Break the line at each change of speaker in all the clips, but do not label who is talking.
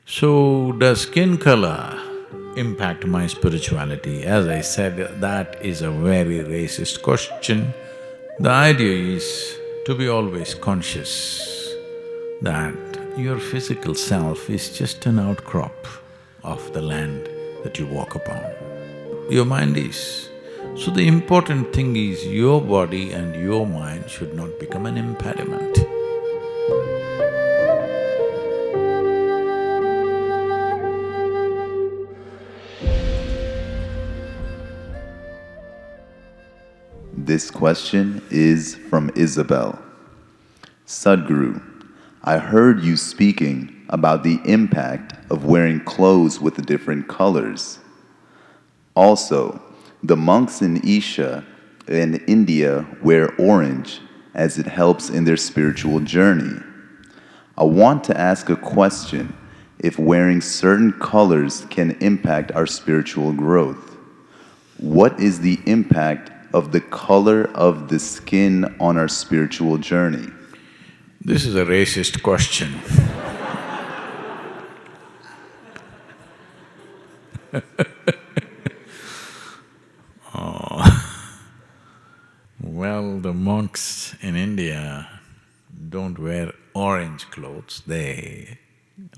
So, does skin color impact my spirituality? As I said, that is a very racist question. The idea is to be always conscious that your physical self is just an outcrop of the land that you walk upon. Your mind is. So the important thing is your body and your mind should not become an impediment.
This question is from Isabel. Sadhguru, I heard you speaking about the impact of wearing clothes with different colors. Also, the monks in Isha and India wear orange as it helps in their spiritual journey. I want to ask a question if wearing certain colors can impact our spiritual growth. What is the impact of the color of the skin on our spiritual journey?
This is a racist question. Well, the monks in India don't wear orange clothes, they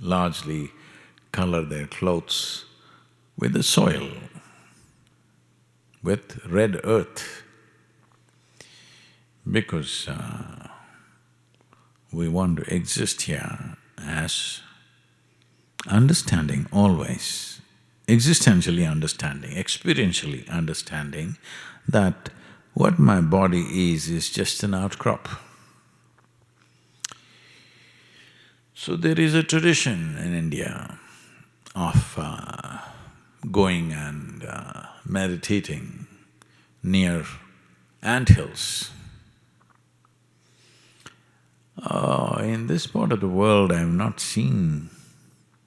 largely color their clothes with the soil, with red earth, because we want to exist here as understanding always, existentially understanding, experientially understanding that what my body is just an outcrop. So there is a tradition in India of going and meditating near anthills. In this part of the world, I have not seen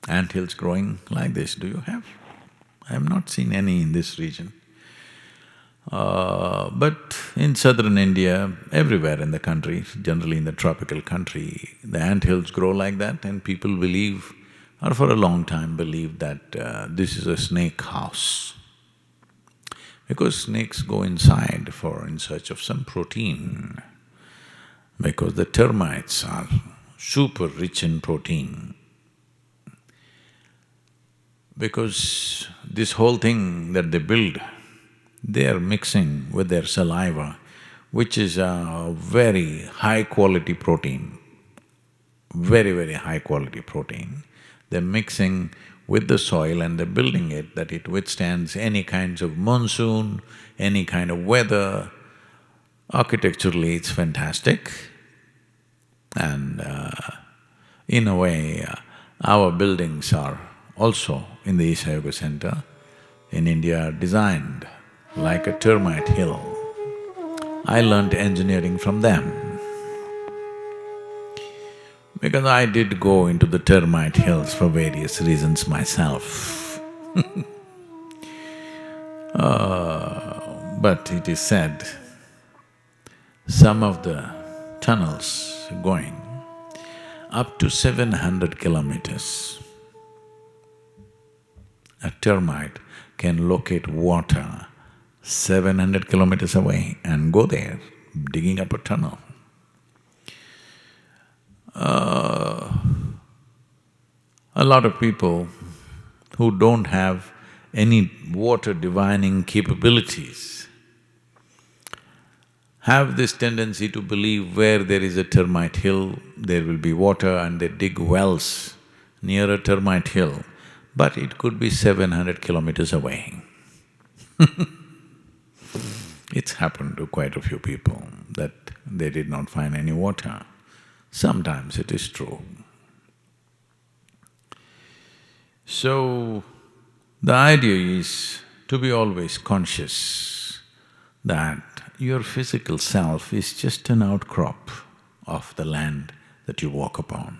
anthills growing like this. Do you have? I have not seen any in this region. But in southern India, everywhere in the country, generally in the tropical country, the anthills grow like that and people believe, or for a long time believed that this is a snake house. Because snakes go inside in search of some protein, because the termites are super rich in protein. Because this whole thing that they build, they are mixing with their saliva, which is a very high-quality protein, very, very high-quality protein. They're mixing with the soil and they're building it that it withstands any kinds of monsoon, any kind of weather. Architecturally, it's fantastic. And in a way, our buildings are also in the Isha Yoga Center in India are designed like a termite hill. I learnt engineering from them because I did go into the termite hills for various reasons myself. But it is said, some of the tunnels going up to 700 kilometers, a termite can locate water 700 kilometers away and go there, digging up a tunnel. A lot of people who don't have any water divining capabilities have this tendency to believe where there is a termite hill, there will be water, and they dig wells near a termite hill, but it could be 700 kilometers away. It's happened to quite a few people that they did not find any water. Sometimes it is true. So, the idea is to be always conscious that your physical self is just an outcrop of the land that you walk upon.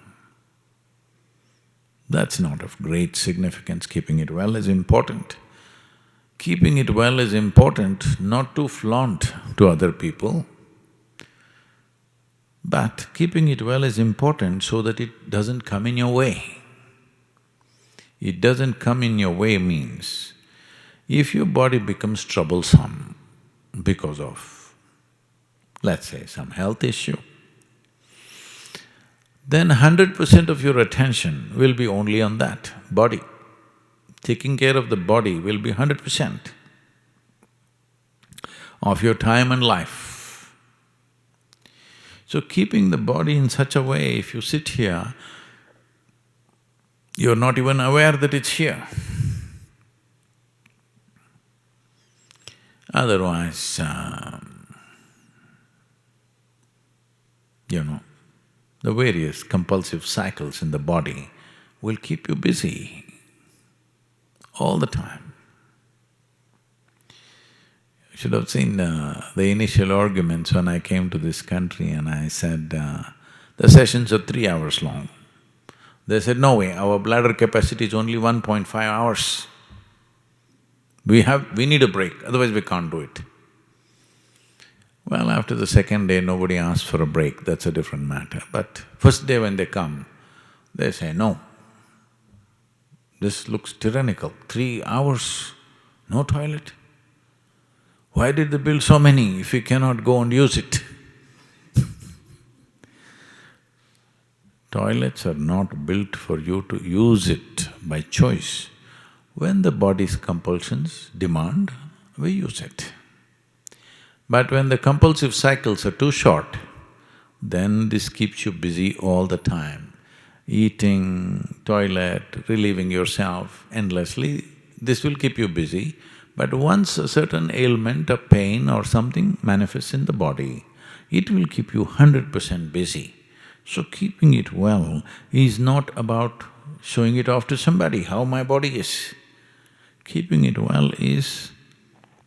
That's not of great significance. Keeping it well is important. Keeping it well is important not to flaunt to other people, but keeping it well is important so that it doesn't come in your way. It doesn't come in your way means, if your body becomes troublesome because of, let's say, some health issue, then 100% of your attention will be only on that body. Taking care of the body will be 100% of your time and life. So keeping the body in such a way, if you sit here, you're not even aware that it's here. Otherwise, the various compulsive cycles in the body will keep you busy all the time. You should have seen the initial arguments when I came to this country and I said, the sessions are 3 hours long. They said, no way, our bladder capacity is only 1.5 hours. We need a break, otherwise we can't do it. Well, after the second day, nobody asked for a break, that's a different matter. But first day when they come, they say, no, this looks tyrannical, 3 hours, no toilet. Why did they build so many if we cannot go and use it? Toilets are not built for you to use it by choice. When the body's compulsions demand, we use it. But when the compulsive cycles are too short, then this keeps you busy all the time. Eating, toilet, relieving yourself endlessly, this will keep you busy. But once a certain ailment or pain or something manifests in the body, it will keep you 100% busy. So keeping it well is not about showing it off to somebody, how my body is. Keeping it well is,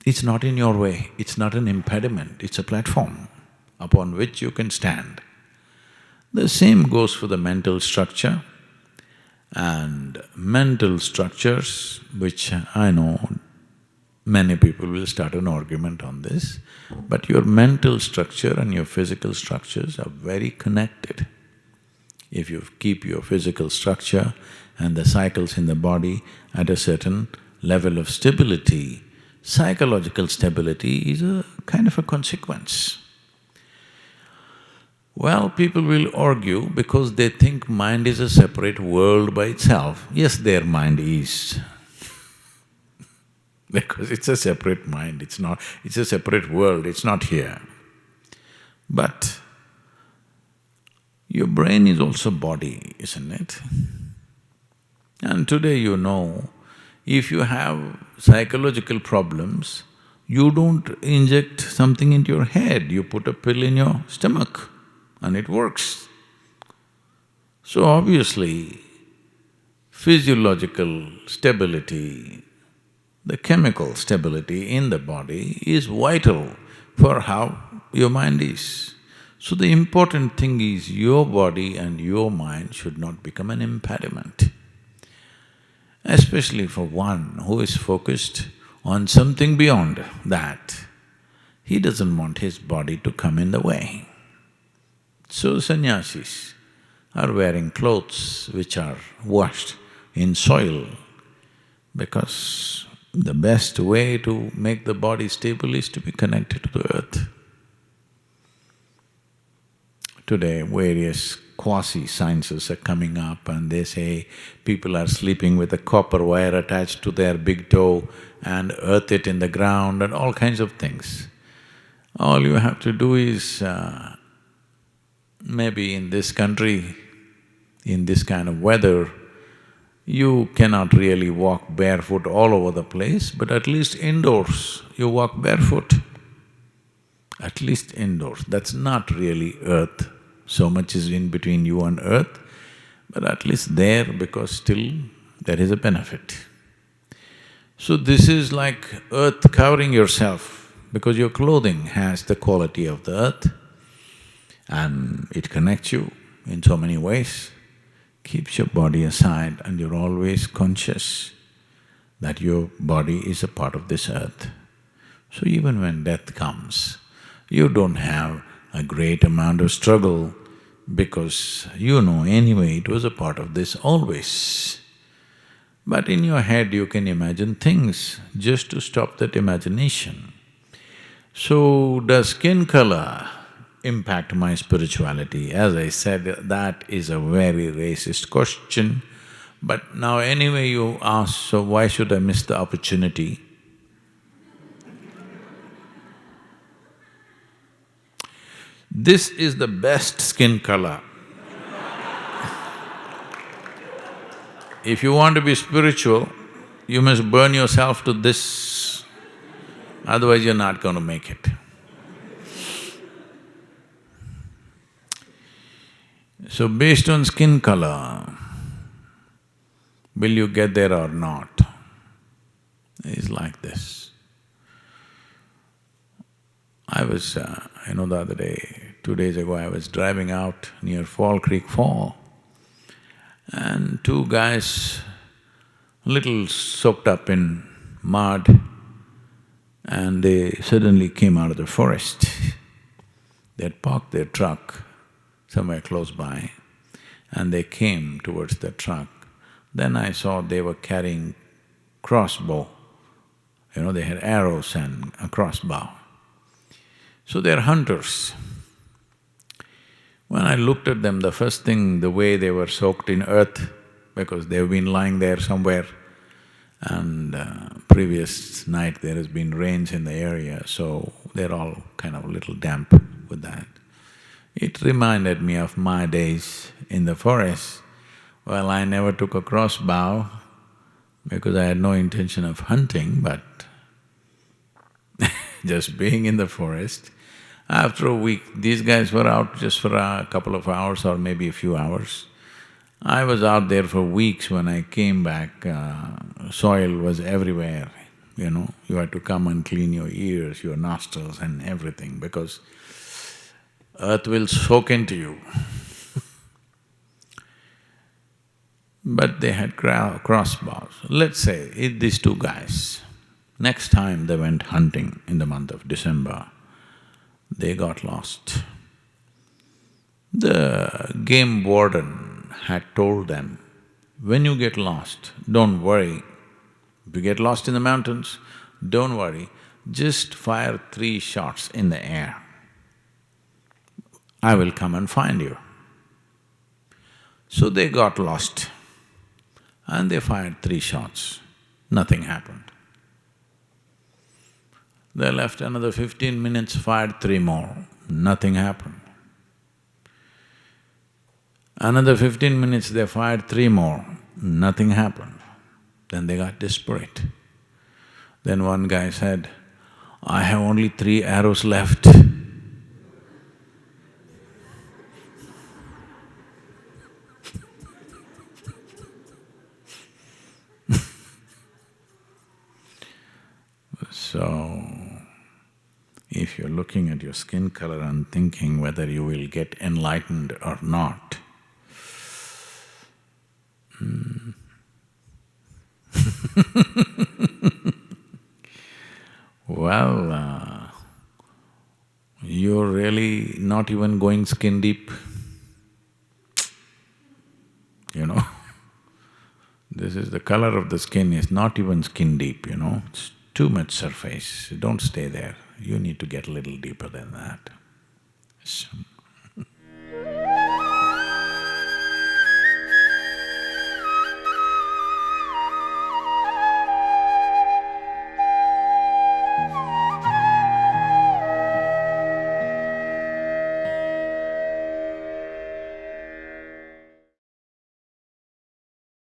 it's not in your way, it's not an impediment, it's a platform upon which you can stand. The same goes for the mental structure, and mental structures, which I know many people will start an argument on this, but your mental structure and your physical structures are very connected. If you keep your physical structure and the cycles in the body at a certain level of stability, psychological stability is a kind of a consequence. Well, people will argue because they think mind is a separate world by itself. Yes, their mind is because it's a separate mind, it's a separate world, it's not here. But your brain is also body, isn't it? And today if you have psychological problems, you don't inject something into your head, you put a pill in your stomach and it works. So obviously, physiological stability, the chemical stability in the body is vital for how your mind is. So the important thing is your body and your mind should not become an impediment. Especially for one who is focused on something beyond that, he doesn't want his body to come in the way. So sannyasis are wearing clothes which are washed in soil because the best way to make the body stable is to be connected to the earth. Today, various quasi-sciences are coming up and they say people are sleeping with a copper wire attached to their big toe and earth it in the ground and all kinds of things. All you have to do is, maybe in this country, in this kind of weather, you cannot really walk barefoot all over the place, but at least indoors you walk barefoot. At least indoors, that's not really earth. So much is in between you and earth, but at least there because still there is a benefit. So this is like earth covering yourself because your clothing has the quality of the earth and it connects you in so many ways, keeps your body aside and you're always conscious that your body is a part of this earth. So even when death comes, you don't have a great amount of struggle because anyway it was a part of this always. But in your head you can imagine things just to stop that imagination. So, does skin color impact my spirituality? As I said, that is a very racist question. But now anyway you ask, so why should I miss the opportunity? This is the best skin color. If you want to be spiritual, you must burn yourself to this, otherwise you're not going to make it. So based on skin color, will you get there or not? It's like this. I was, the other day, 2 days ago, I was driving out near Fall Creek Fall, and two guys, little soaked up in mud, and they suddenly came out of the forest. They had parked their truck somewhere close by, and they came towards the truck. Then I saw they were carrying crossbow, they had arrows and a crossbow. So they're hunters. When I looked at them, the first thing, the way they were soaked in earth, because they've been lying there somewhere, and previous night there has been rains in the area, so they're all kind of a little damp with that. It reminded me of my days in the forest. Well, I never took a crossbow because I had no intention of hunting, but just being in the forest. After a week, these guys were out just for a couple of hours or maybe a few hours. I was out there for weeks. When I came back, soil was everywhere, You had to come and clean your ears, your nostrils and everything, because earth will soak into you. But they had crossbows. Let's say, these two guys, next time they went hunting in the month of December, they got lost. The game warden had told them, when you get lost, don't worry. If you get lost in the mountains, don't worry, just fire 3 shots in the air. I will come and find you. So they got lost and they fired 3 shots, nothing happened. They left another 15 minutes, fired 3 more, nothing happened. Another 15 minutes, they fired 3 more, nothing happened. Then they got desperate. Then one guy said, I have only 3 arrows left. So, if you're looking at your skin color and thinking whether you will get enlightened or not, well, you're really not even going skin deep, This is the color of the skin is not even skin deep, It's too much surface. Don't stay there. You need to get a little deeper than that. So